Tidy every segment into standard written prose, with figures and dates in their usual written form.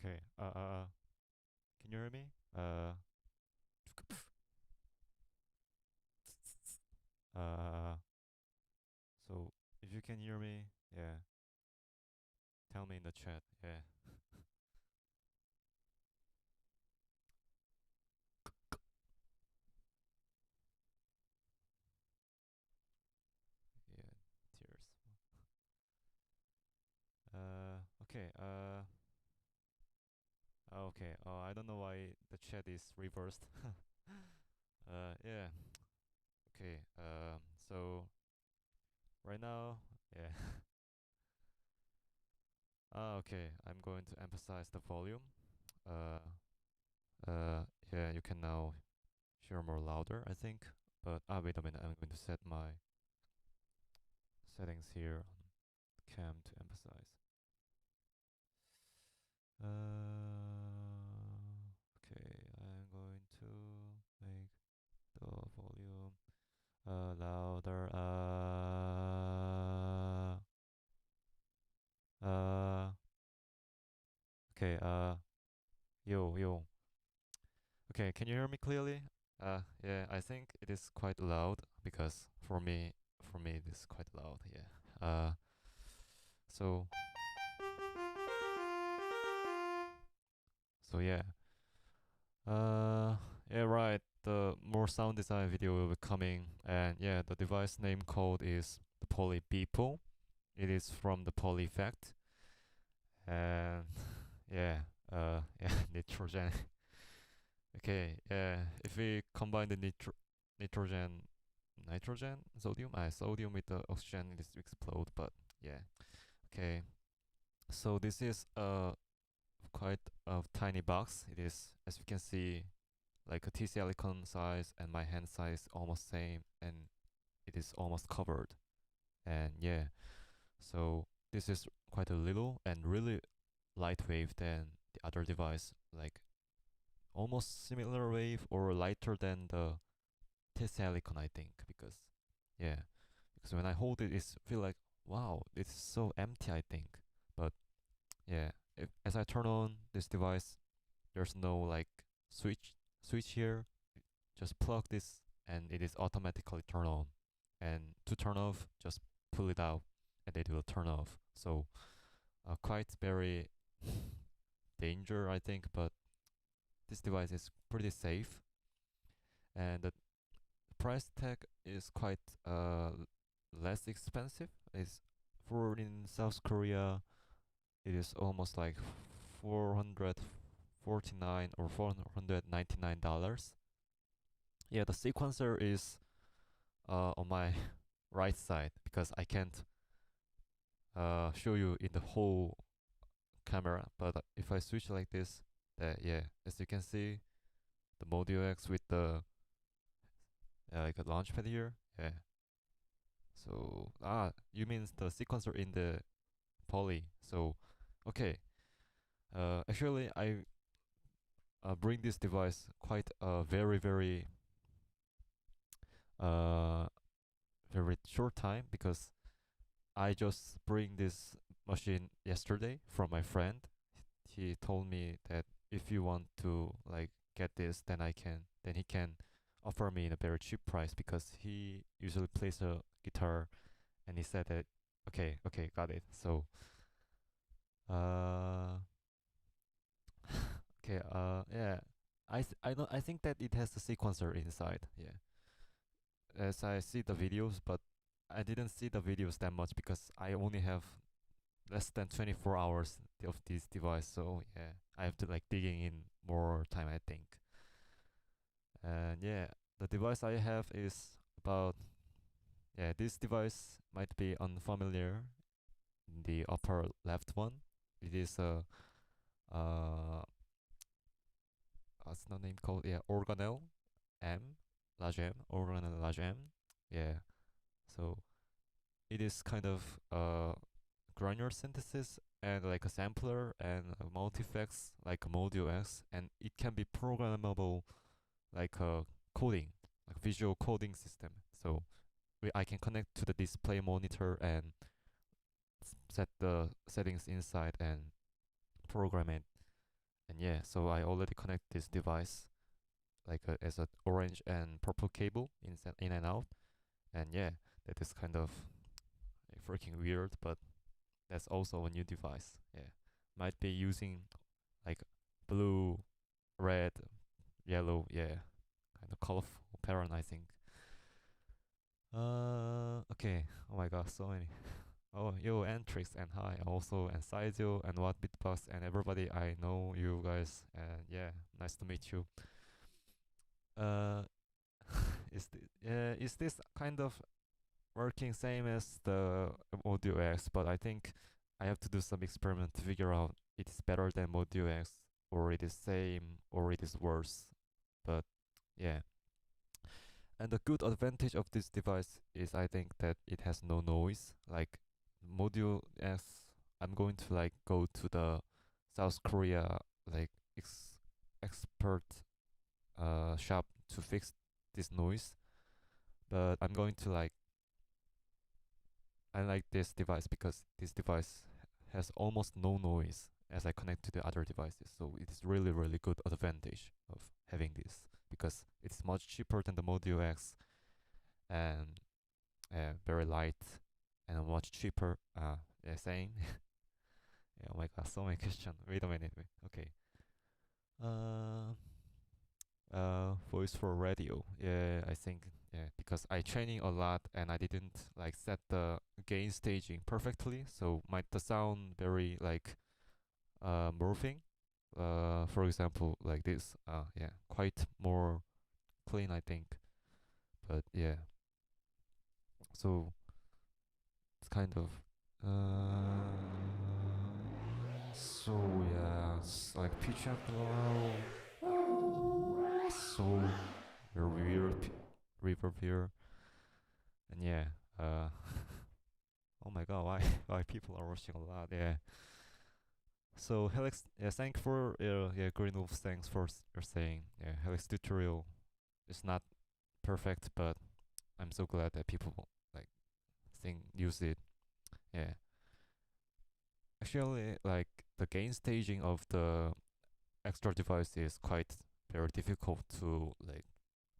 Okay. Can you hear me? Uh. So if you can hear me, yeah, tell me in the chat. Yeah. Yeah. Tears. Okay. Okay. I don't know why the chat is reversed. Yeah. Okay. So right now, yeah. Okay. I'm going to emphasize the volume. Uh. Yeah. You can now hear more louder, I think. But wait a minute. I'm going to set my settings here on cam to emphasize. Okay, I'm going to make the volume louder. Okay, yo, yo. Okay, can you hear me clearly? Yeah, I think it is quite loud because for me, it is quite loud. Yeah. So, so yeah. Yeah, right. The more sound design video will be coming, and yeah, the device name code is the Poly Beeple. It is from the Poly effect, and yeah, yeah, nitrogen. Okay, yeah. If we combine the nitrogen, sodium, sodium with the oxygen, it is explode. But yeah, okay. So this is quite a tiny box. It is, as you can see, like a T silicon size, and my hand size almost same, and it is almost covered. And yeah, so this is quite a little and really lightweight than the other device, like almost similar wave or lighter than the T silicon, I think, because yeah, because when I hold it, it feel like wow, it's so empty, I think. But yeah, as I turn on this device, there's no like switch here. Just plug this and it is automatically turn on. And to turn off, just pull it out and it will turn off. So quite very danger, I think, but this device is pretty safe. And the price tag is quite less expensive. It's for in South Korea, it is almost like 449 or $499. Yeah, the sequencer is on my right side because I can't show you in the whole camera. But if I switch like this, yeah, as you can see, the Module X with the like a launchpad here. Yeah. So you mean the sequencer in the poly? So okay. Actually, I bring this device quite very uh very short time because I just bring this machine yesterday from my friend. He told me that if you want to like get this, then he can offer me in a very cheap price because he usually plays a guitar, and he said that okay, got it. So uh okay, yeah. I know I think that it has a sequencer inside. Yeah. As I see the videos, but I didn't see the videos that much because I only have less than 24 hours of this device, so yeah, I have to like digging in more time, I think. And yeah, the device I have is about, yeah, this device might be unfamiliar. In the upper left one, it is a what's the name called? Yeah, organelle M, large M, organelle large M. Yeah, so it is kind of granular synthesis and like a sampler and a multi-effects like a Module X, and it can be programmable like a coding, like visual coding system. So I can connect to the display monitor and set the settings inside and program it. And yeah, so I already connect this device like as a orange and purple cable in and out. And yeah, that is kind of freaking weird, but that's also a new device. Yeah, might be using like blue, red, yellow. Yeah, kind of colorful pattern, I think. Okay. Oh my god, so many. Oh, yo, Antrix and hi, also and Saizo and what Bitbox and everybody. I know you guys, and yeah, nice to meet you. Uh, is this kind of working same as the Module X? But I think I have to do some experiment to figure out it is better than Module X, or it is same, or it is worse. But yeah. And the good advantage of this device is I think that it has no noise. Like Module S, I'm going to like go to the South Korea like expert shop to fix this noise. But I'm going to like I like this device because this device has almost no noise as I connect to the other devices. So it is really really good advantage of having this because it's much cheaper than the Module X and very light and much cheaper. Yeah, saying. Yeah, oh my god, so many questions. Wait a minute. Okay. Uh, Voice for radio. Yeah, I think yeah because I training a lot and I didn't like set the gain staging perfectly, so might the sound very like morphing. For example, like this. Yeah, quite more clean, I think. But yeah, so it's kind of so yeah, like pitch up low, so very weird reverb here, and yeah, uh, oh my god, why why people are rushing a lot? Yeah. So Helix, yeah, thank for yeah Green Wolf, thanks for your saying. Yeah, Helix tutorial is not perfect, but I'm so glad that people like think use it. Yeah, actually, like the gain staging of the extra device is quite very difficult to like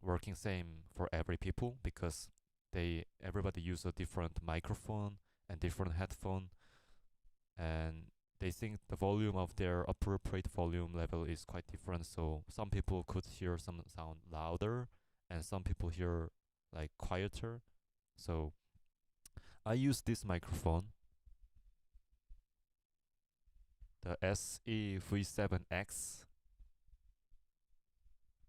working same for every people because they everybody use a different microphone and different headphone, and they think the volume of their appropriate volume level is quite different, so some people could hear some sound louder and some people hear like quieter. So I use this microphone, the SE V7X.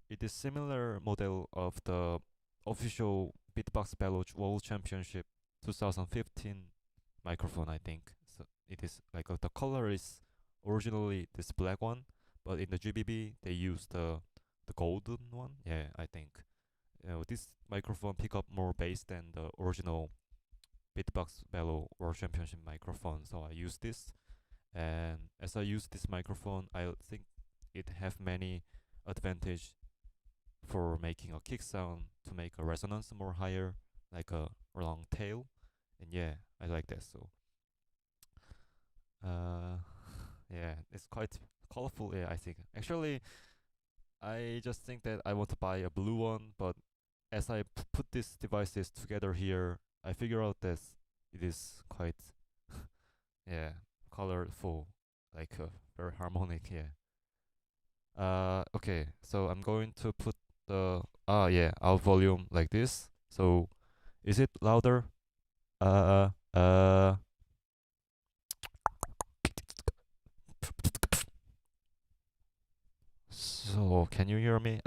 It is similar model of the official Beatbox Battle World Championship 2015 microphone, I think. So it is like the color is originally this black one, but in the GBB they use the golden one. Yeah, I think. This microphone pick up more bass than the original Beatbox Battle World Championship microphone, so I use this. And as I use this microphone, I think it have many advantage for making a kick sound to make a resonance more higher, like a long tail. And yeah, I like that. So, uh, yeah, it's quite colorful. Yeah, I think. Actually, I just think that I want to buy a blue one, but as I put these devices together here, I figure out that it is quite, yeah, colorful, like very harmonic. Yeah. Okay, so I'm going to put the yeah, out volume like this. So is it louder? Uh uh so can you hear me?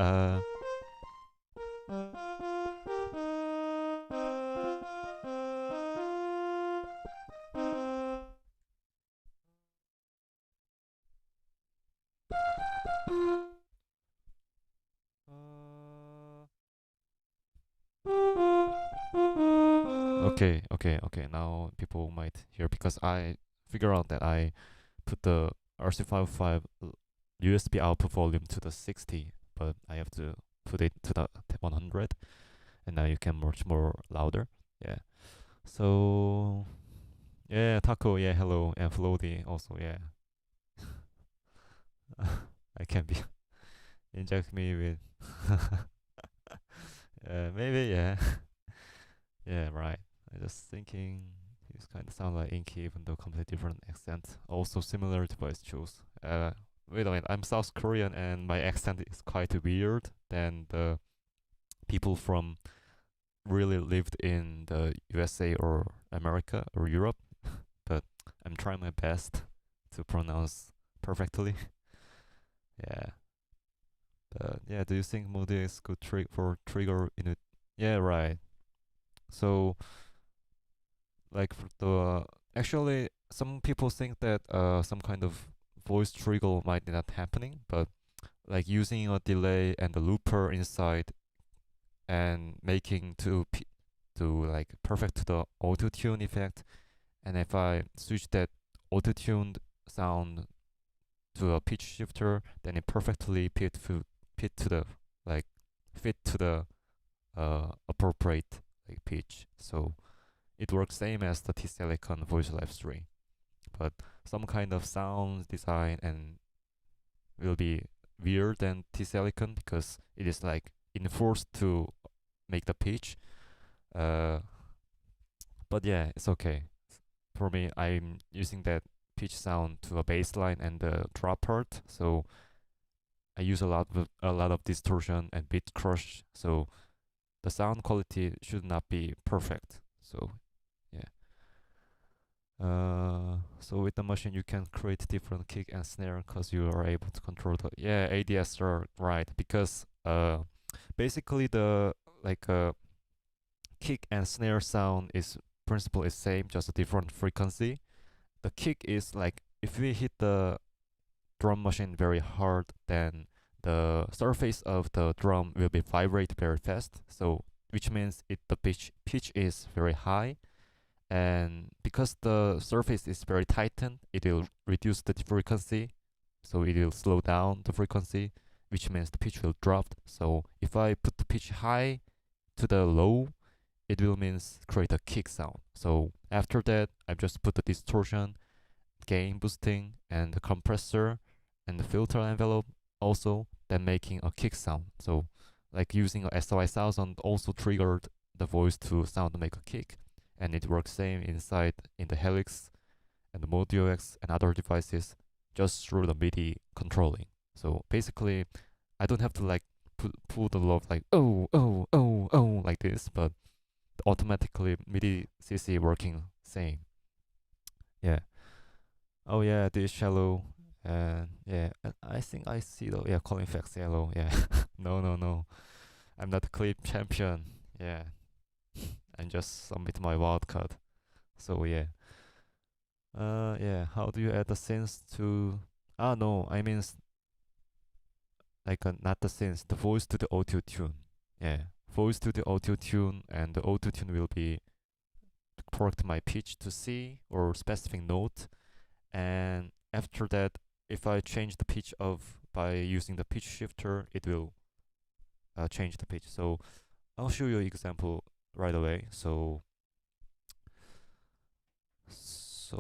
Okay. Now people might hear because I figure out that I put the RC55 USB output volume to the 60, but I have to put it to the 100, and now you can much more louder. Yeah. So yeah, Taco. Yeah, hello, and Floaty also. Yeah. I can be inject me with maybe yeah. Yeah, right. I just thinking these kind of sound like Inky even though completely different accent. Also similar to voice choose. Wait a minute, I'm South Korean and my accent is quite weird than the people from really lived in the USA or America or Europe, but I'm trying my best to pronounce perfectly. Yeah. But yeah, do you think Moody is good for trigger in it? Yeah, right. So like for the actually some people think that some kind of voice trigger might be not happening, but like using a delay and a looper inside and making to like perfect to the auto tune effect, and if I switch that auto tuned sound to a pitch shifter, then it perfectly fit to the like fit to the appropriate like pitch. So it works same as the T-Silicon voice live stream, but some kind of sound design and will be weird than T-Silicon because it is like enforced to make the pitch. Uh, but yeah, it's okay. For me, I'm using that pitch sound to a bass line and the drop part, so I use a lot of distortion and bit crush, so the sound quality should not be perfect. So yeah. So with the machine you can create different kick and snare because you are able to control the ADSR, right, because basically the like kick and snare sound is principle is same, just a different frequency. The kick is like if we hit the drum machine very hard, then the surface of the drum will be vibrate very fast, so which means the pitch is very high, and because the surface is very tightened, it will reduce the frequency, so it will slow down the frequency, which means the pitch will drop. So if I put the pitch high to the low, it will means create a kick sound. So after that, I just put the distortion, gain boosting, and the compressor and the filter envelope also, then making a kick sound. So like using a SOI sound also triggered the voice to sound to make a kick, and it works same inside in the Helix and the Modio X and other devices just through the MIDI controlling. So basically, I don't have to like pull the lobe like oh like this, but automatically MIDI CC working same. Yeah. Oh yeah, this shallow. And yeah, I think I see the calling facts yellow. Yeah. No. I'm not a clip champion. Yeah. I'm just submit my wildcard. So yeah. Yeah. How do you add the synth to? Ah no, I mean like not the synth, the voice to the auto tune. Yeah, voice to the auto tune, and the auto tune will be correct my pitch to C or specific note, and after that, if I change the pitch of by using the pitch shifter, it will change the pitch. So I'll show you an example right away. So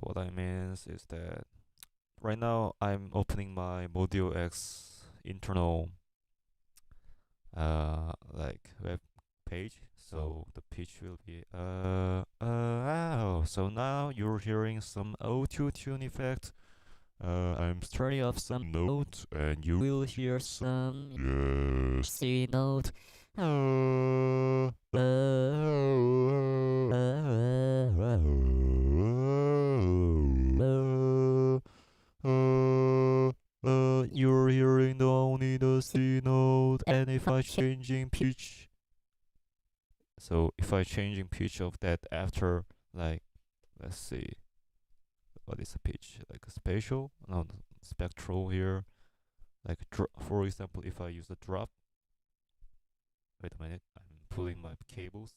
what I mean is that right now I'm opening my Modio X internal like web page. So the pitch will be oh, so now you're hearing some auto tune effect. I'm turning off some note, and you will hear some C note. You're hearing only the C note, and if I changing pitch, so if I changing pitch of that after, like, let's see, what is a pitch? Like a spatial, no, spectral here. Like for example, if I use a drop, wait a minute, I'm pulling my cables.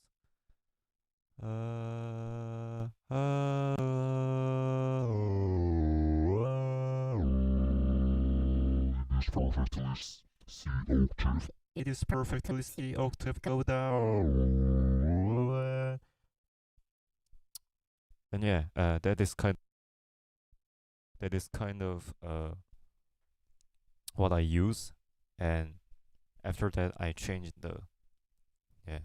It is perfectly C octave go down. And yeah, that is kind of what I use, and after that I changed the yeah.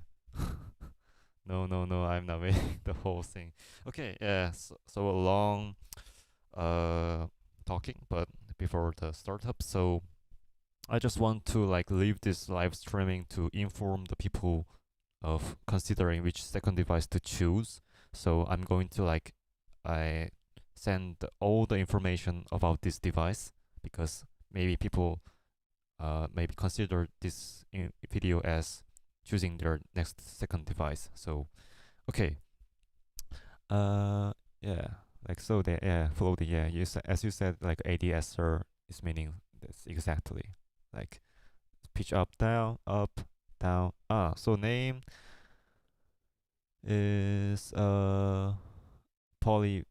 No, I'm not making the whole thing. Okay, yeah. So a long uh talking, but before the startup, so I just want to like leave this live streaming to inform the people of considering which second device to choose. So I'm going to like I send all the information about this device because maybe people maybe consider this video as choosing their next second device. So okay, uh yeah, like so the yeah floating yeah as you said like Adsr is meaning this exactly like pitch up down. So name is poly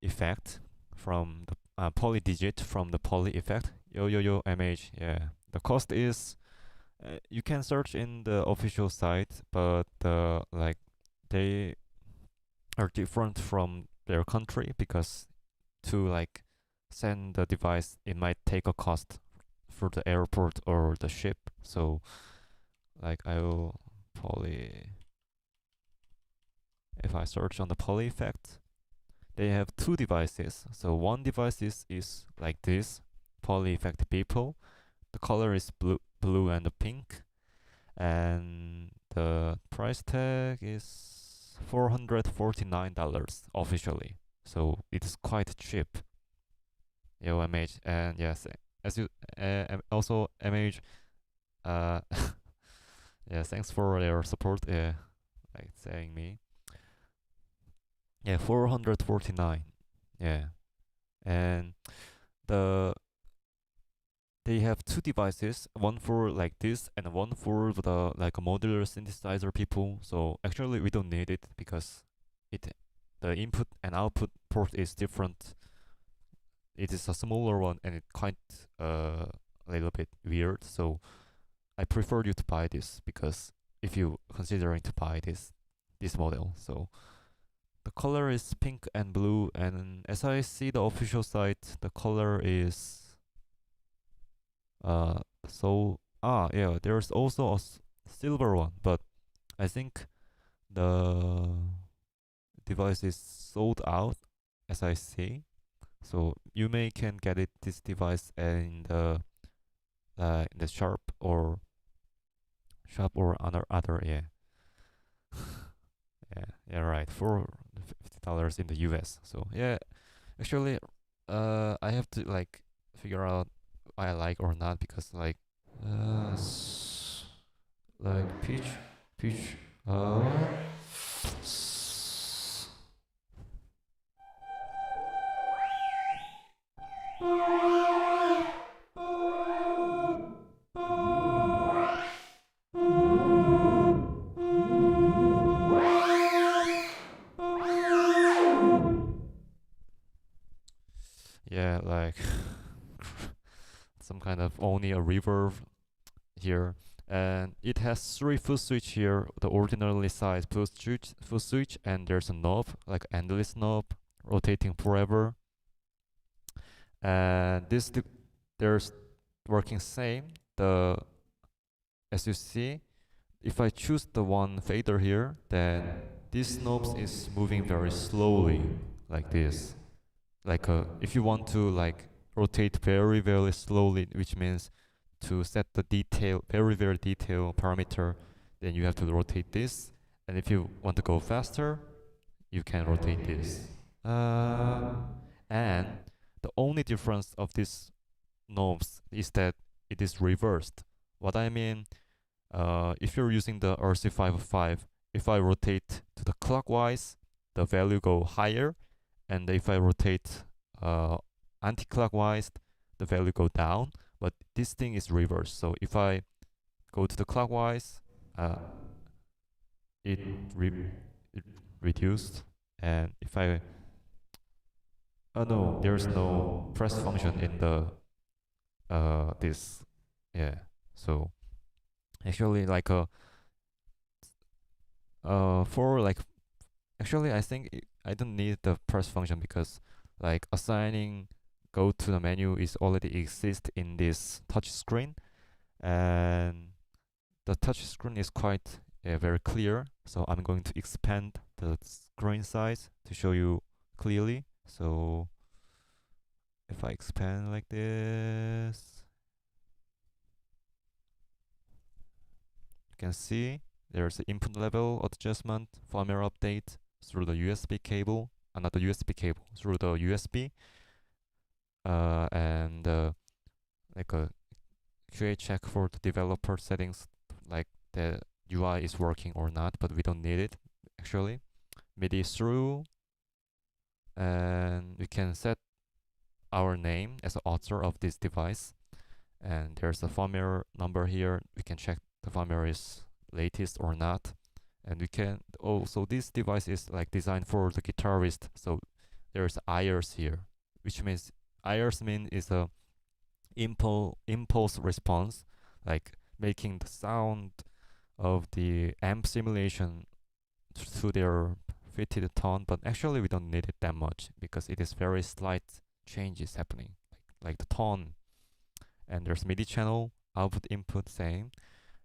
effect from the poly digit from the poly effect. Yo MH. Yeah. The cost is you can search in the official site, but like they are different from their country because to like send the device, it might take a cost for the airport or the ship. So like I will poly if I search on the poly effect, they have two devices. So one device is like this poly effect Beebo. The color is blue and pink, and the price tag is $449 officially. So it's quite cheap. Yo, MH, and yes, as you also MH, uh, yeah, thanks for your support. Yeah, like saying me. Yeah, 449. Yeah, and the they have two devices, one for like this and one for the like a modular synthesizer people. So actually we don't need it because it the input and output port is different. It is a smaller one and it quite a little bit weird. So I prefer you to buy this because if you considering to buy this model, so the color is pink and blue, and as I see the official site, the color is so yeah, there's also a silver one, but I think the device is sold out as I see. So you may can get it this device in the shop or other yeah yeah right for $50 in the US. So yeah, actually I have to like figure out I like or not because like like peach yeah like some kind of only a reverb here, and it has three foot switch here, the ordinarily sized foot switch, and there's a knob like endless knob rotating forever, and there's working same the as you see. If I choose the one fader here, then this knobs is moving very slowly like this. Like if you want to like rotate very slowly, which means to set the detail very detail parameter, then you have to rotate this. And if you want to go faster, you can rotate this. And the only difference of these knobs is that it is reversed. What I mean, if you're using the RC505, if I rotate to the clockwise, the value go higher, and if I rotate anti-clockwise, the value go down. But this thing is reversed. So if I go to the clockwise, it, it reduced, and if I no, there's no press function in the this yeah. So actually like for like actually I think I don't need the press function because like assigning go to the menu is already exist in this touch screen, and the touch screen is quite very clear. So I'm going to expand the screen size to show you clearly. So if I expand like this, you can see there's the input level adjustment, firmware update through the USB cable, not the USB cable, through the USB, and like a QA check for the developer settings, like the UI is working or not, but we don't need it actually. MIDI through, and we can set our name as the author of this device, and there's a firmware number here. We can check the firmware is latest or not, and we can also, this device is like designed for the guitarist, so there's IRs here, which means IRs mean is a impulse response, like making the sound of the amp simulation to their fitted tone, but actually we don't need it that much because it is very slight changes happening, like the tone. And there's MIDI channel, output input same,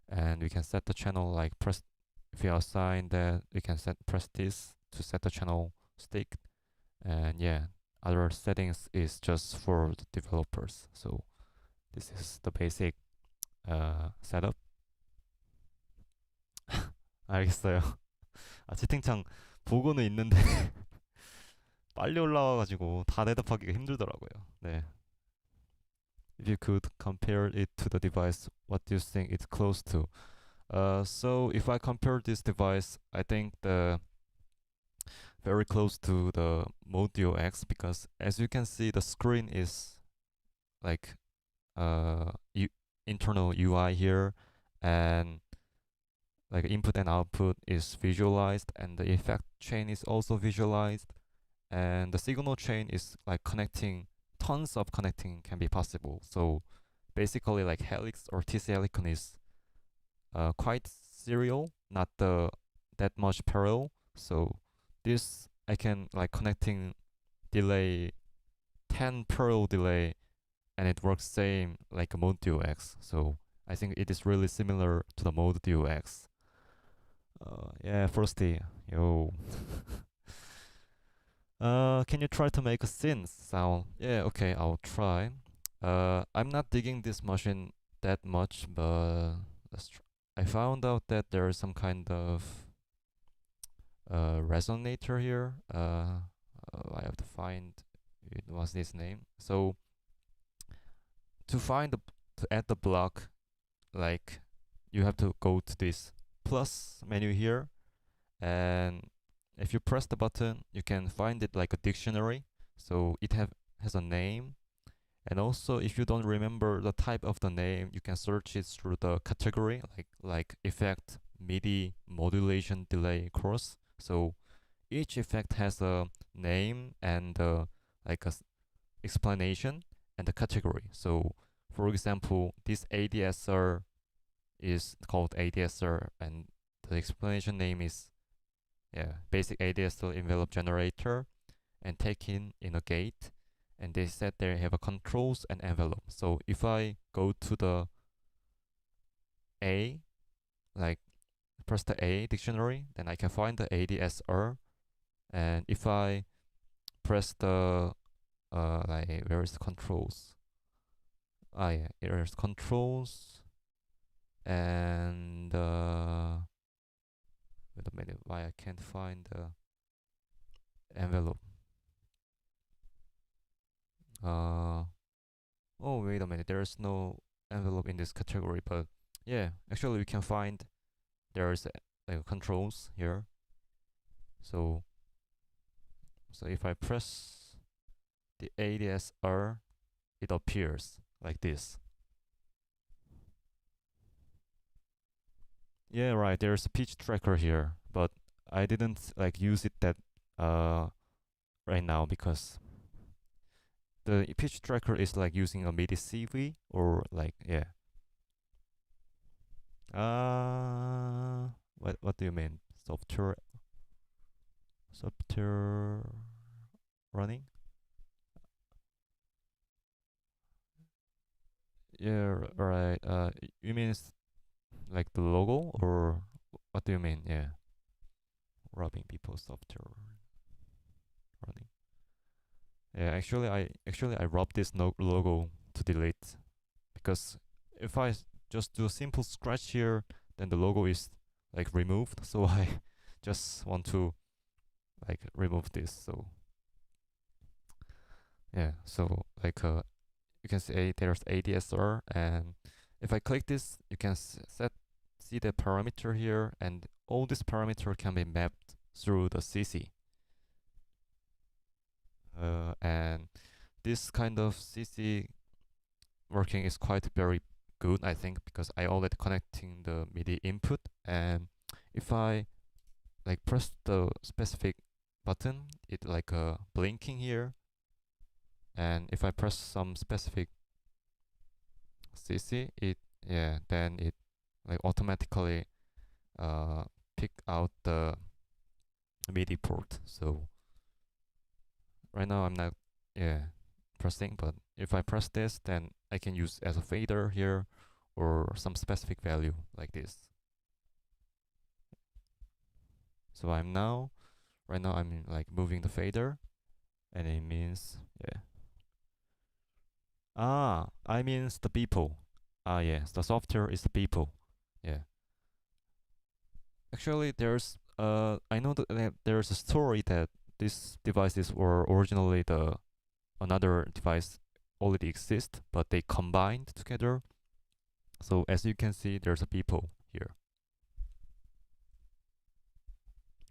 and we can set the channel, like press, if you assign that, we can press this to set the channel stick, and yeah, other settings is just for the developers. So this is the basic setup. 알겠어요. 채팅창 보고는 있는데 빨리 올라와가지고 다 대답하기가 힘들더라고요. 네. If you could compare it to the device, what do you think it's close to? So if I compare this device, I think the very close to the Modio X, because as you can see, the screen is like internal UI here, and like input and output is visualized, and the effect chain is also visualized, and the signal chain is like connecting, tons of connecting can be possible. So basically like helix or TC helicon is quite serial, not that much parallel. So this I can like connecting delay 10 parallel delay, and it works same like a Modio X. So I think it is really similar to the Modio X. Yeah, Frosty, yo. Can you try to make a synth sound? Yeah, okay, I'll try. I'm not digging this machine that much, but I found out that there is some kind of resonator here. I have to find it was this name. So to add the block, like you have to go to this plus menu here, and if you press the button, you can find it like a dictionary. So it has a name, and also if you don't remember the type of the name, you can search it through the category, like effect, MIDI, modulation, delay, cross. So each effect has a name and like a explanation and the category. So for example, this Adsr is called Adsr, and the explanation name is basic Adsr envelope generator, and taken in a gate, and they said they have a controls and envelope. So if I go to the A, like press the A dictionary, then I can find the Adsr, and if I press the like where is the controls? Yeah, there's controls, and wait a minute, why I can't find the envelope? Oh, wait a minute, there's no envelope in this category, but yeah, actually we can find there's like controls here. So if I press the Adsr, it appears like this. Yeah, right, there's a pitch tracker here, but I didn't like use it that right now because the pitch tracker is like using a MIDI CV or like what do you mean? Software running? Yeah, right. You mean like the logo, or what do you mean? Yeah, robbing people's software running. Yeah, actually I robbed this no logo to delete, because if I just do a simple scratch here, then the logo is like removed. So I just want to like remove this. So yeah, so like you can see there's Adsr, and if I click this, you can see the parameter here, and all this parameter can be mapped through the CC. And this kind of CC working is quite very good, I think, because I already connecting the MIDI input, and if I like press the specific button, it like blinking here, and if I press some specific CC, it, yeah, then it like automatically uh pick out the MIDI port. So right now I'm not, yeah, pressing, but if I press this, then I can use as a fader here, or some specific value like this. So right now I'm like moving the fader, and it means, yeah. I means the Beebo. Yes, the software is the Beebo. Yeah. Actually, I know that there's a story that these devices were originally the another device already exist, but they combined together. So as you can see, there's a Beebo here.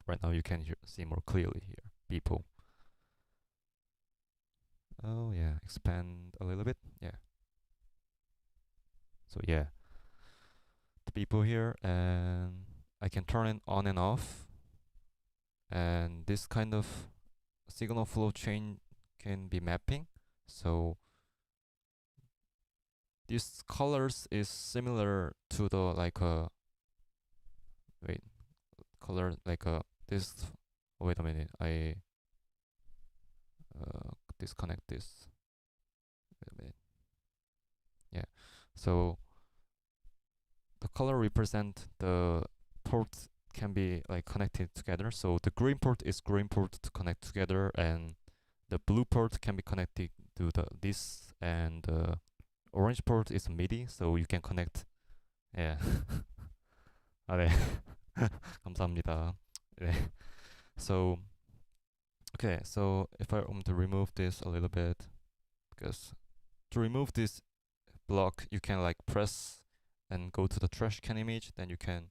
Right now you can see more clearly here. Beebo. Oh yeah, expand a little bit. Yeah. So yeah, the Beebo here, and I can turn it on and off. And this kind of signal flow chain can be mapping. So this colors is similar to the like a wait color like a this. Oh, wait a minute, I disconnect this. Wait a minute. Yeah. So the color represent the ports can be like connected together. So the green port is green port to connect together, and the blue port can be connected to this, and the orange port is MIDI, so you can connect. Yeah. 아, 네. 감사합니다. 네. So okay, so if I want to remove this a little bit, because to remove this block, you can like press and go to the trash can image, then you can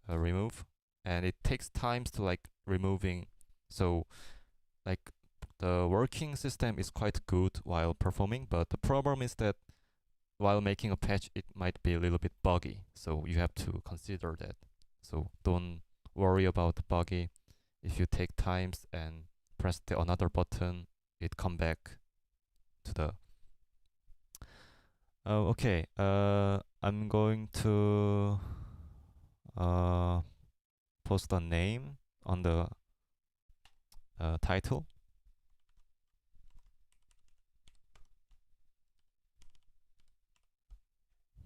remove, and it takes times to like removing. So like the working system is quite good while performing, but the problem is that while making a patch, it might be a little bit buggy. So you have to consider that. So don't worry about the buggy. If you take times and press the another button, it come back to the. Okay. I'm going to post a name on the title.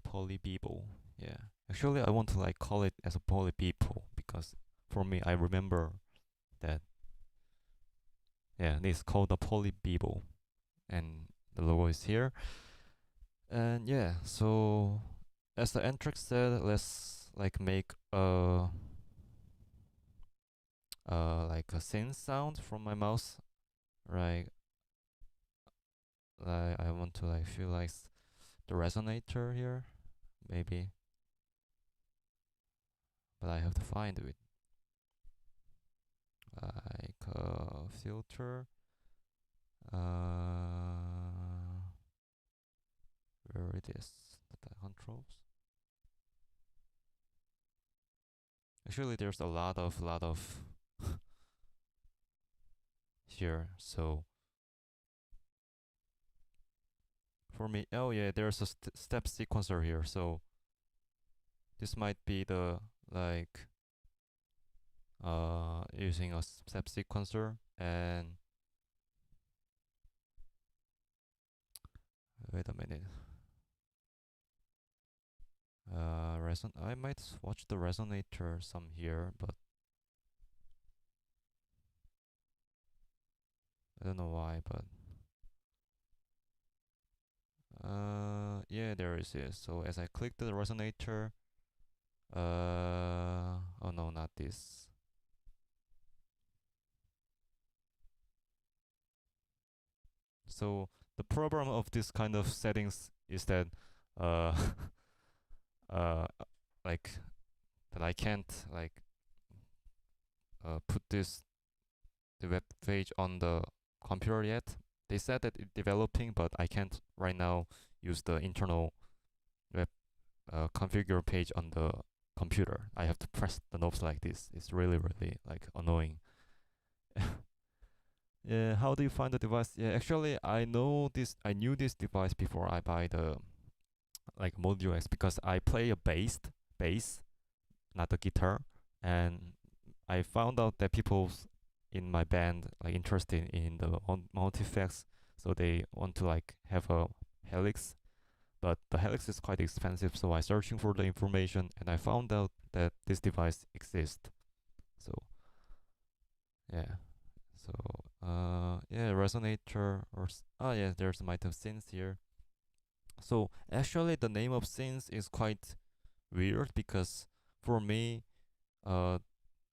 Polybeeple. Yeah. Actually, I want to like call it as a polybeeple, because for me, I remember that. Yeah, this is called the polybeeple, and the logo is here. And yeah, so as the Entrex said, let's like make like a synth sound from my mouse, right? Like I want to like feel like the resonator here, maybe, but I have to find it. Like a filter. Where it is? The controls. Actually, there's a lot of here. So for me, oh yeah, there's a step sequencer here. So this might be the like using a step sequencer. And Wait a minute. I might watch the resonator some here, but I don't know why, but yeah, there it is. So as I click the resonator, oh no, not this. So the problem of this kind of settings is that uh uh like that I can't like put the web page on the computer yet. They said that it's developing, but I can't right now use the internal web configure page on the computer. I have to press the knobs like this. It's really like annoying. Yeah, how do you find the device? Yeah, actually I knew this device before I buy the like Modulation because I play a bass, not a guitar, and I found out that people in my band like interested in the multi-effects, so they want to like have a helix, but the helix is quite expensive. So I searching for the information and I found out that this device exists. So yeah, so yeah, resonator or yeah, there's might synth here. So actually, the name of synth is quite weird because for me, uh,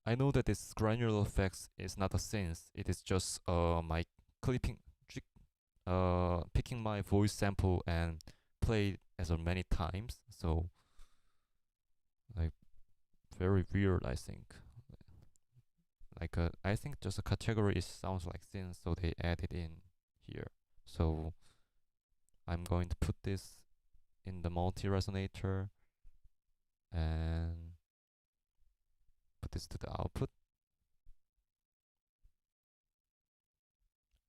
I know that this granular effects is not a synth. It is just my clipping, picking my voice sample and play as many times. So like very weird, I think. Like I think just a category is sounds like synth, so they added in here. So I'm going to put this in the multi resonator and put this to the output.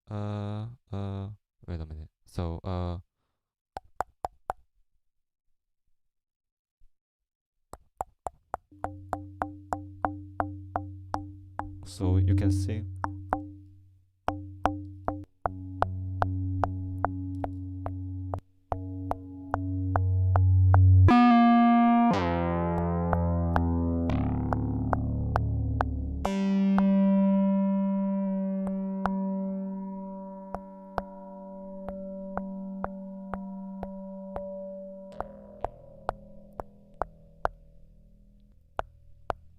Uh, uh, Wait a minute. So, so you can see.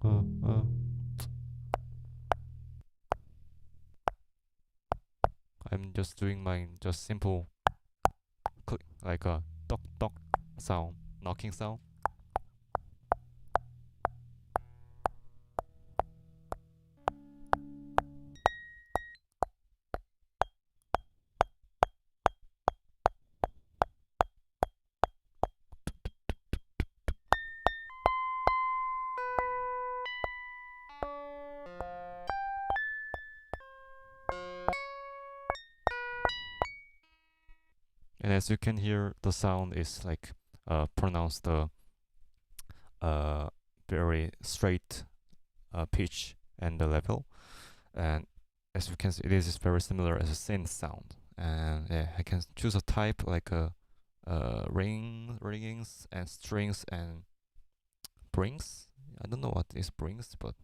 Uh, uh, I'm just doing my just simple click like a toc toc sound, knocking sound. And as you can hear, the sound is like pronounced uh very straight pitch and the level. And as you can see, it is very similar as a synth sound. And yeah, I can choose a type like a rings and strings and brings. I don't know what is brings, but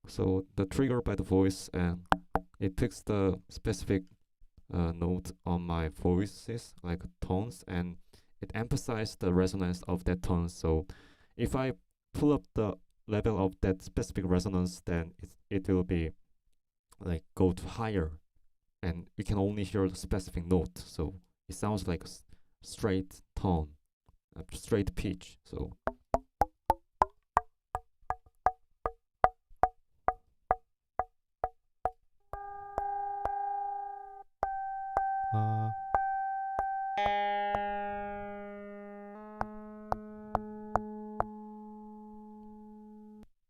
so the trigger by the voice and it picks the specific note on my voices like tones and it emphasizes the resonance of that tone. So if I pull up the level of that specific resonance, then it will be like go to higher and you can only hear the specific note. So it sounds like a straight tone, a straight pitch. So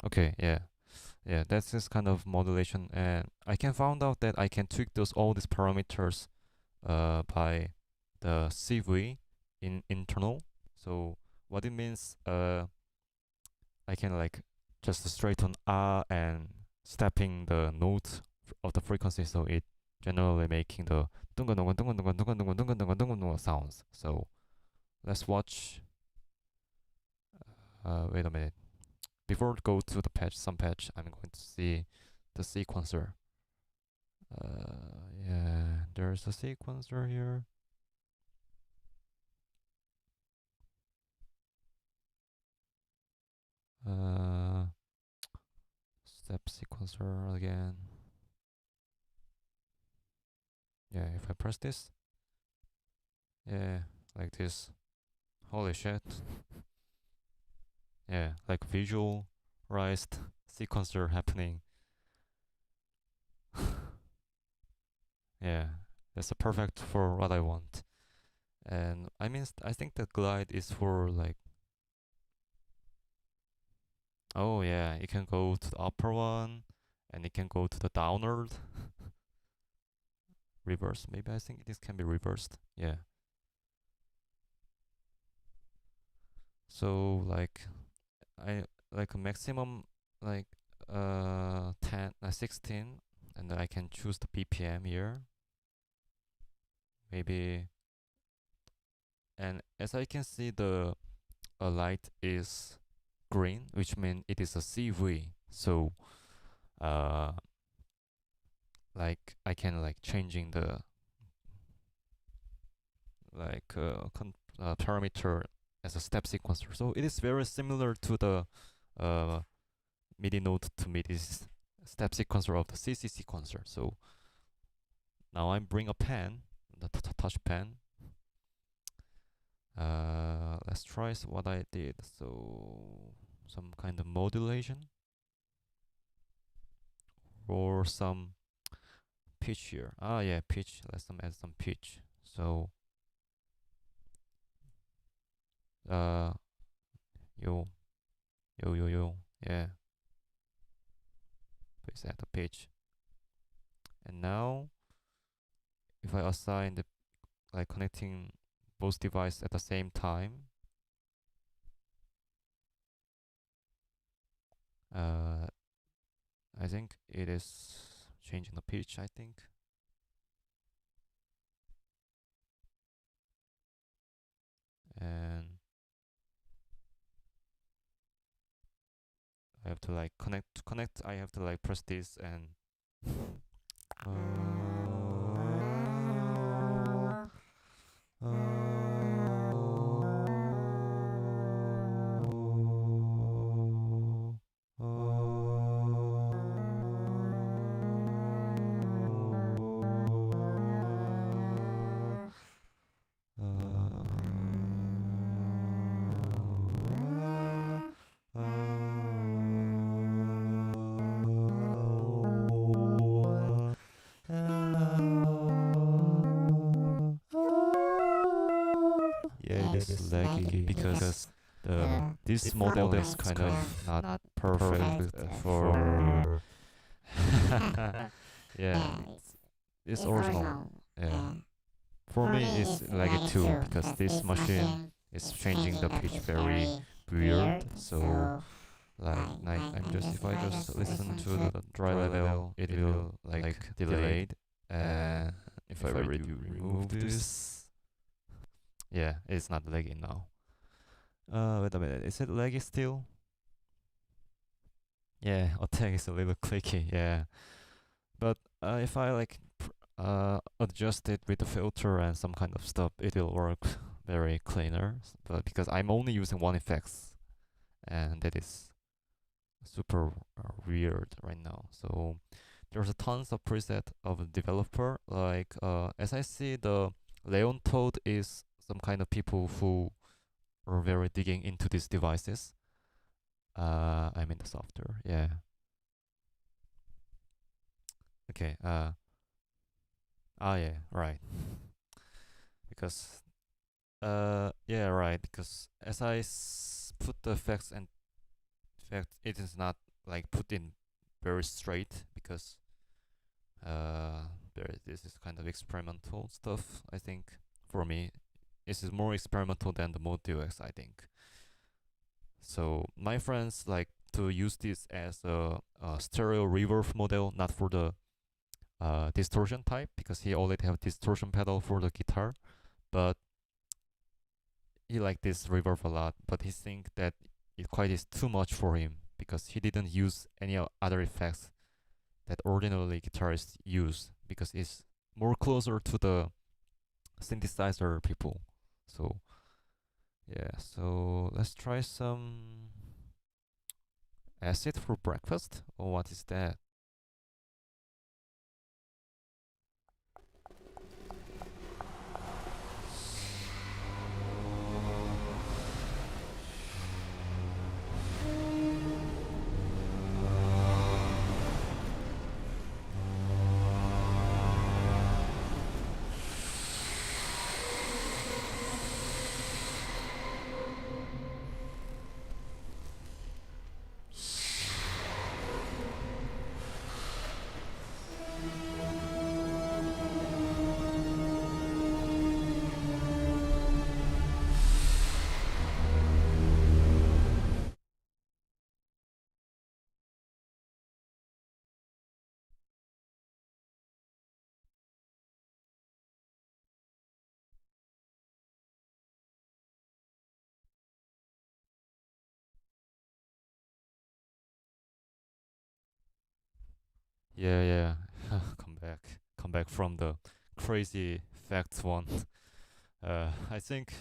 okay, yeah, that's this kind of modulation, and I can found out that I can tweak those all these parameters by the CV in internal. So what it means, I can like just straighten R and stepping the note of the frequency, so it generally making the sounds. So let's watch. Wait a minute. Before go to the patch, some patch, I'm going to see the sequencer. Yeah, there's a sequencer here. Step sequencer again. Yeah, if I press this, yeah, like this. Holy shit. Yeah, like visualized sequencer happening. Yeah, that's a perfect for what I want. And I mean, I think the glide is for like, oh yeah, you can go to the upper one, and you can go to the downward. Reverse, maybe I think this can be reversed. Yeah. So like, I like a maximum like 10 16, and I can choose the BPM here. Maybe, and as I can see, the light is green, which means it is a CV. So like I can like changing the like parameter as a step sequencer. So it is very similar to the MIDI node to MIDI step sequencer of the CC sequencer. So now I bring a pen, the touch pen. Let's try what I did. So some kind of modulation or some pitch here. Ah, yeah, pitch. Let's add some pitch. So yo, yo, yeah. Please add the pitch. And now, if I assign the like connecting both devices at the same time, I think it is changing the pitch. I think. And I have to like connect. I have to like press this and yeah, it is laggy because this model is kind of not perfect for yeah, it's original. Yeah, for me it's laggy too because this machine is changing the pitch very weird. So like I'm just if I just listen to the dry level, it will like delayed. And if I remove this, yeah, it's not laggy now. Wait a minute, is it laggy still? Yeah, attack is a little clicky. Yeah, but if I like adjust it with the filter and some kind of stuff, it will work very cleaner. But because I'm only using one effects, and that is super weird right now. So there's a tons of preset of the developer. Like as I see, the Leon Toad is some kind of people who are very digging into these devices. I mean the software. Yeah. Okay. Yeah. Right. Because yeah. Right. Because as I put the effects and effect, it is not like put in very straight because This is kind of experimental stuff. I think for me, this is more experimental than the Modulation, I think. So my friends like to use this as a stereo reverb model, not for the distortion type, because he already have distortion pedal for the guitar, but he like this reverb a lot. But he think that it quite is too much for him because he didn't use any other effects that ordinarily guitarists use because it's more closer to the synthesizer people. So yeah, so let's try some acid for breakfast. Oh, what is that? Yeah, yeah. Come back from the crazy facts one. I think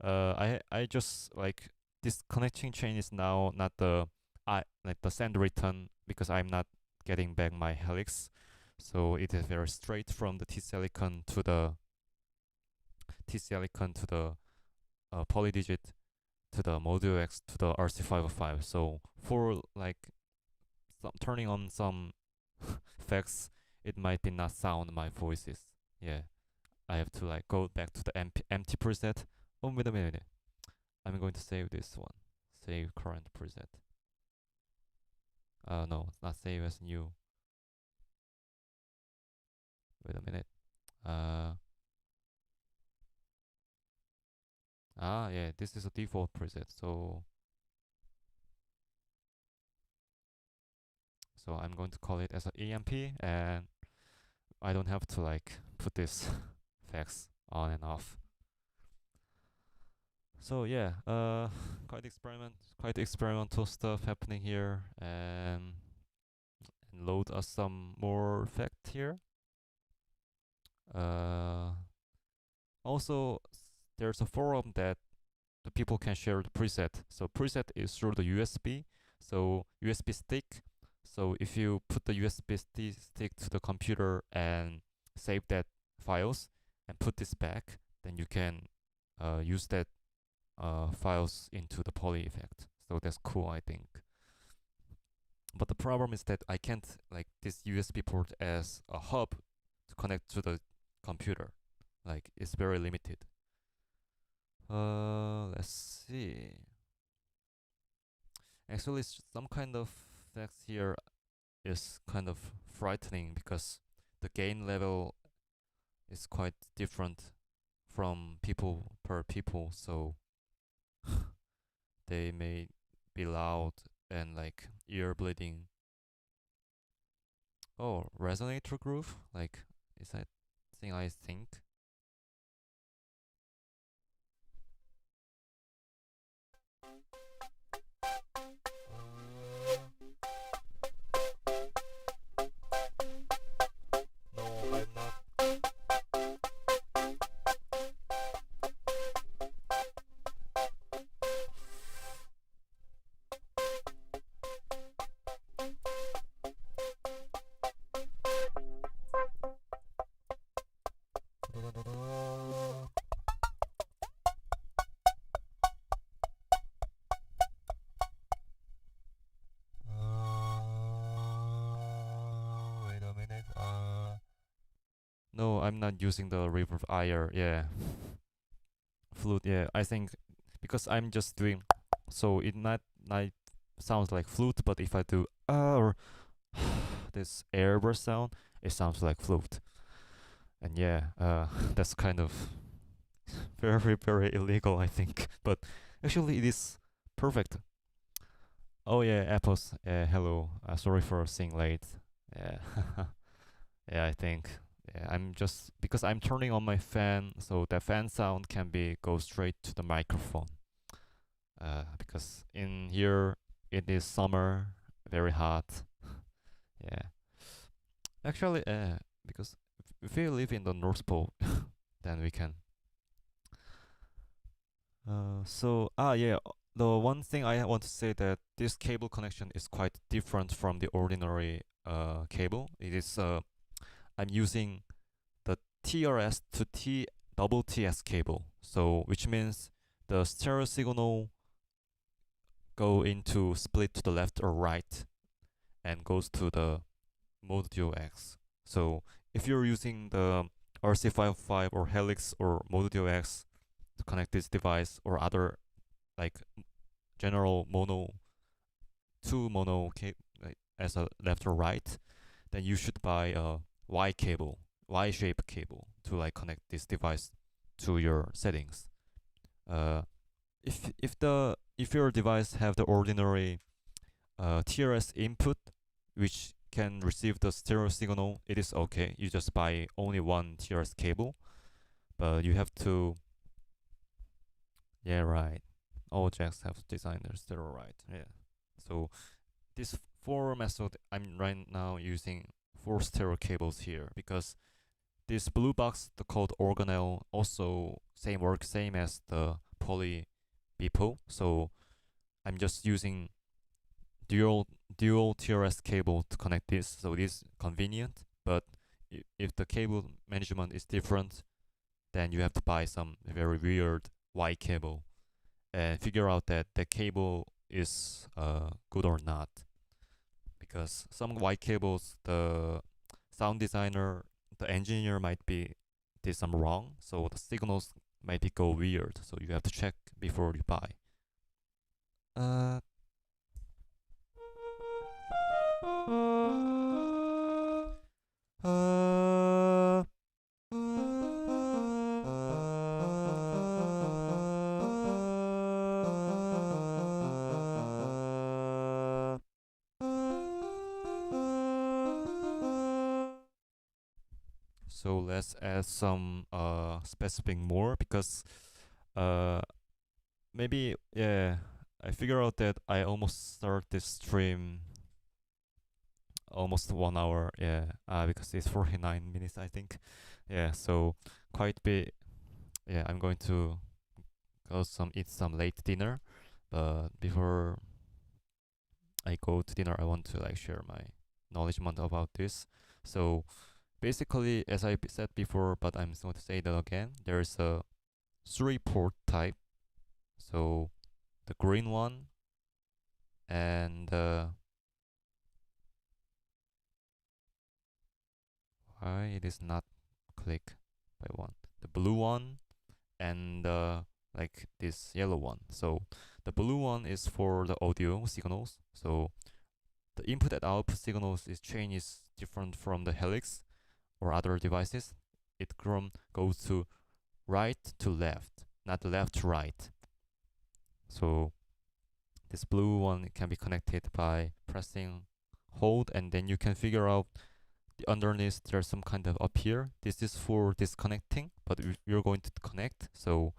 I just like this connecting chain is now not the I like the send return because I'm not getting back my helix, so it is very straight from the T silicon to the polydigit to the Modulo X to the RC505. So for like turning on some effects, it might be not sound my voices. Yeah, I have to like go back to the empty preset. Oh, wait a minute. I'm going to save this one. Save current preset. No, it's not save as new. Wait a minute. Uh, yeah, this is a default preset. So I'm going to call it as an EMP, and I don't have to like put this effects on and off. So yeah, quite experimental stuff happening here, and load us some more effect here. Uh, Also, there's a forum that the people can share the preset. So preset is through the USB. So USB stick. So if you put the USB stick to the computer and save that files and put this back, then you can use that files into the poly effect. So that's cool, I think. But the problem is that I can't like this USB port as a hub to connect to the computer. Like it's very limited. Let's see. Actually, some kind of effects here is kind of frightening because the gain level is quite different from people per people, so they may be loud and like ear bleeding. Oh, resonator groove? Like, is that thing I think? No, I'm not. Wait a minute. No, I'm not using the reverb IR. Yeah, flute. Yeah, I think because I'm just doing so it not sounds like flute, but if I do or this airburst sound, it sounds like flute. And yeah, that's kind of very, very illegal, I think. But actually, it is perfect. Oh yeah, Apples. Hello. Sorry for seeing late. Yeah, yeah. I think. Yeah, I'm just because I'm turning on my fan, so the fan sound can be go straight to the microphone. Because in here it is summer, very hot. Yeah. Actually, because if we live in the North Pole, then we can. Yeah. The one thing I want to say that this cable connection is quite different from the ordinary cable. It is I'm using the TRS to T double TS cable. So which means the stereo signal go into split to the left or right and goes to the Modulo X. So if you're using the RC505 or Helix or Modulo X to connect this device or other like general mono like, as a left or right, then you should buy a Y cable, Y-shaped cable to like connect this device to your settings. Uh, if your device have the ordinary TRS input, which can receive the stereo signal, it is okay. You just buy only one TRS cable, but you have to. Yeah, right. All jacks have designed stereo, right? Yeah. So this four method, I'm right now using four stereo cables here because this blue box, the code organelle, also same as the poly Beebo. So I'm just using dual TRS cable to connect this, so it is convenient. But if the cable management is different, then you have to buy some very weird Y cable and figure out that the cable is good or not. Because some Y cables, the sound designer, the engineer might be did some wrong, so the signals might be go weird. So you have to check before you buy. Uh, uh, so let's add some specific more because uh maybe yeah I figure out that I almost start this stream almost 1 hour, yeah, because it's 49 minutes I think. Yeah, so quite bit. Yeah, I'm going to go some eat some late dinner, but before I go to dinner I want to like share my knowledgement about this. So basically, as I said before, but I'm going to say that again, there's a 3-port type. So the green one and why it is not click by one, the blue one and like this yellow one. So the blue one is for the audio signals. So the input and output signals is chain is different from the helix or other devices. It goes to right to left, not left to right. So this blue one can be connected by pressing hold, and then you can figure out the underneath there's some kind of up here. This is for disconnecting, but you're going to connect. So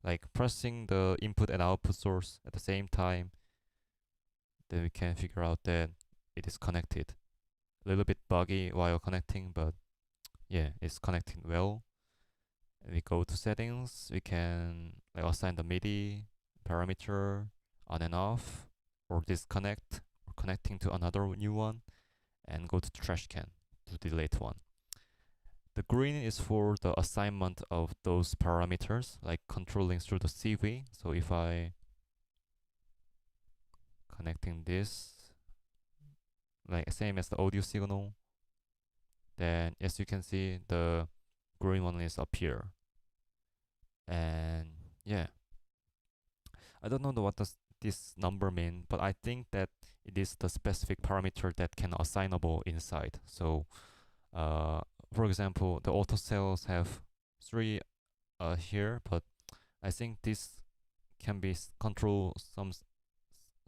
like pressing the input and output source at the same time, then we can figure out that it is connected. A little bit buggy while connecting, but yeah, it's connecting well. And we go to settings, we can like assign the MIDI parameter on and off, or disconnect, or connecting to another new one, and go to trash can to delete one. The green is for the assignment of those parameters, like controlling through the CV. So if I connecting this, like same as the audio signal, then as you can see, the green one is up here. And yeah, I don't know what this number mean, but I think that it is the specific parameter that can assignable inside. So for example, the auto cells have 3 here, but I think this can be control some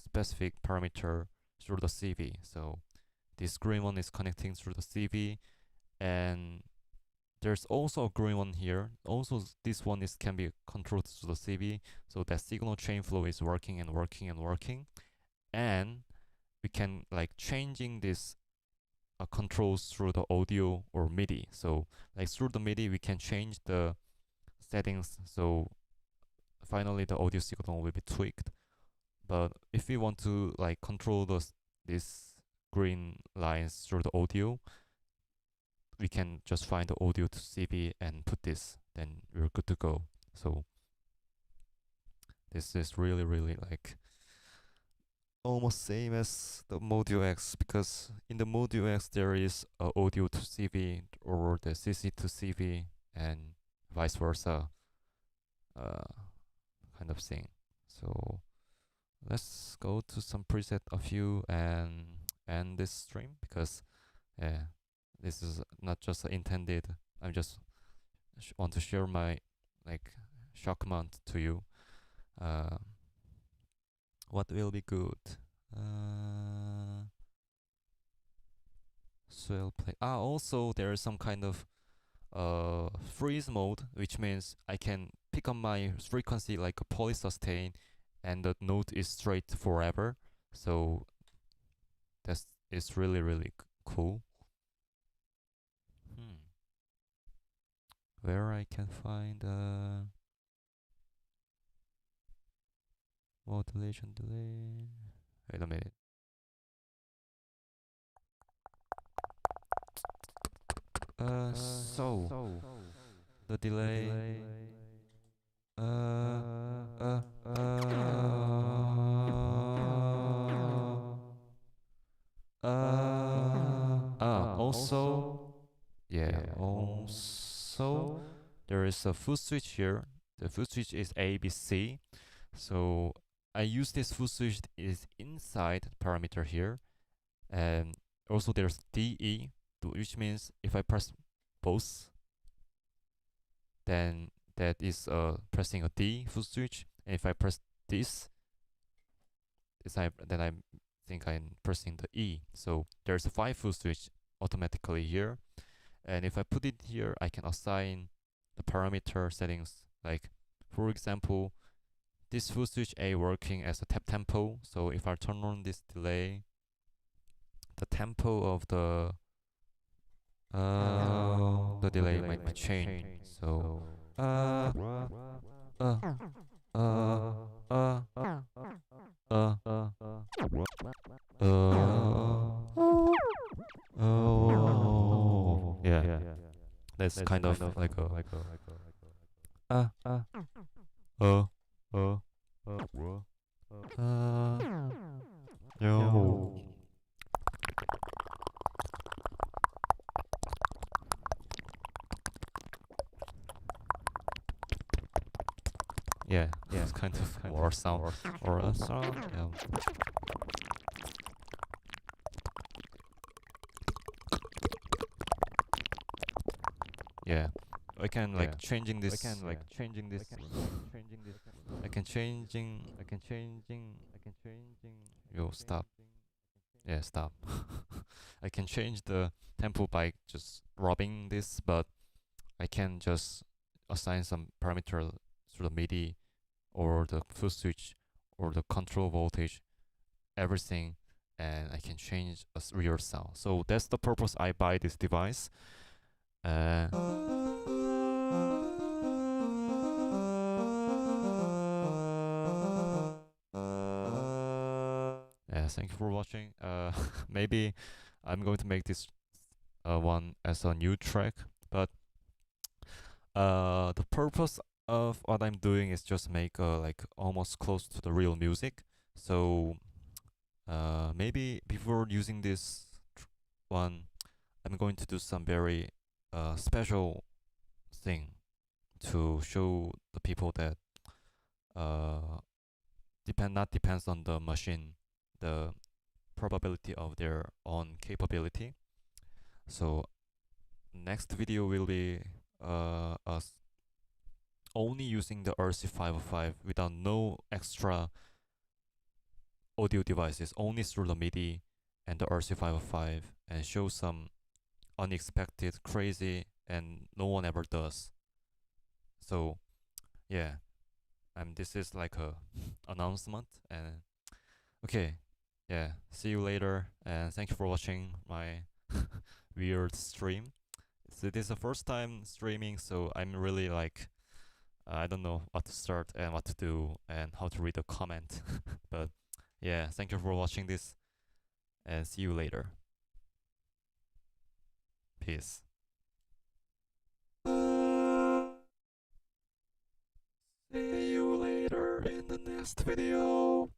specific parameter through the CV. So this green one is connecting through the CV, and there's also a green one here. Also, this one is can be controlled through the CV, so that signal chain flow is working and working and working, and we can like changing this controls through the audio or MIDI. So like through the MIDI, we can change the settings. So finally, the audio signal will be tweaked. But if we want to like control these green lines through the audio, we can just find the audio to CV and put this, then we're good to go. So this is really like almost same as the Module X, because in the Module X there is audio to CV or the CC to CV and vice versa kind of thing. So let's go to some preset a few and end this stream, because this is not just intended. I just want to share my like shock mount to you. What will be good? Swell play. Also there is some kind of freeze mode, which means I can pick up my frequency like a polysustain, and the note is straight forever. So that is really cool. Where I can find modulation delay. Wait a minute. So the delay. Also, yeah. Also, there is a foot switch here. The foot switch is A, B, C. So I use this foot switch is inside the parameter here, and also there's DE, which means if I press both, then that is pressing a D foot switch, and if I press this, then I think I'm pressing the E. So there's a 5 foot switch automatically here, and if I put it here, I can assign the parameter settings. Like for example, this foot switch A working as a tap tempo. So if I turn on this delay, the tempo of the delay might be changed. So yeah, that's kind of like a no. Yeah, it's kind of war sound or a sound. Yeah, I can like changing this. I can changing. Yo, stop. Yeah, stop. I can change the tempo by just rubbing this, but I can just assign some parameter through the MIDI or the foot switch or the control voltage, everything, and I can change a real sound. So that's the purpose I buy this device. Yeah, thank you for watching. Maybe I'm going to make this one as a new track, but the purpose of what I'm doing is just make like almost close to the real music. So maybe before using this one, I'm going to do some very special thing to show the people that depends on the machine, the probability of their own capability. So next video will be us only using the RC505 without no extra audio devices, only through the MIDI and the RC505, and show some unexpected, crazy, and no one ever does. So yeah, this is like a announcement. And okay, yeah, see you later, and thank you for watching my weird stream. So this is the first time streaming, so I'm really like I don't know what to start and what to do and how to read a comment. But yeah, thank you for watching this, and see you later. Peace. See you later in the next video.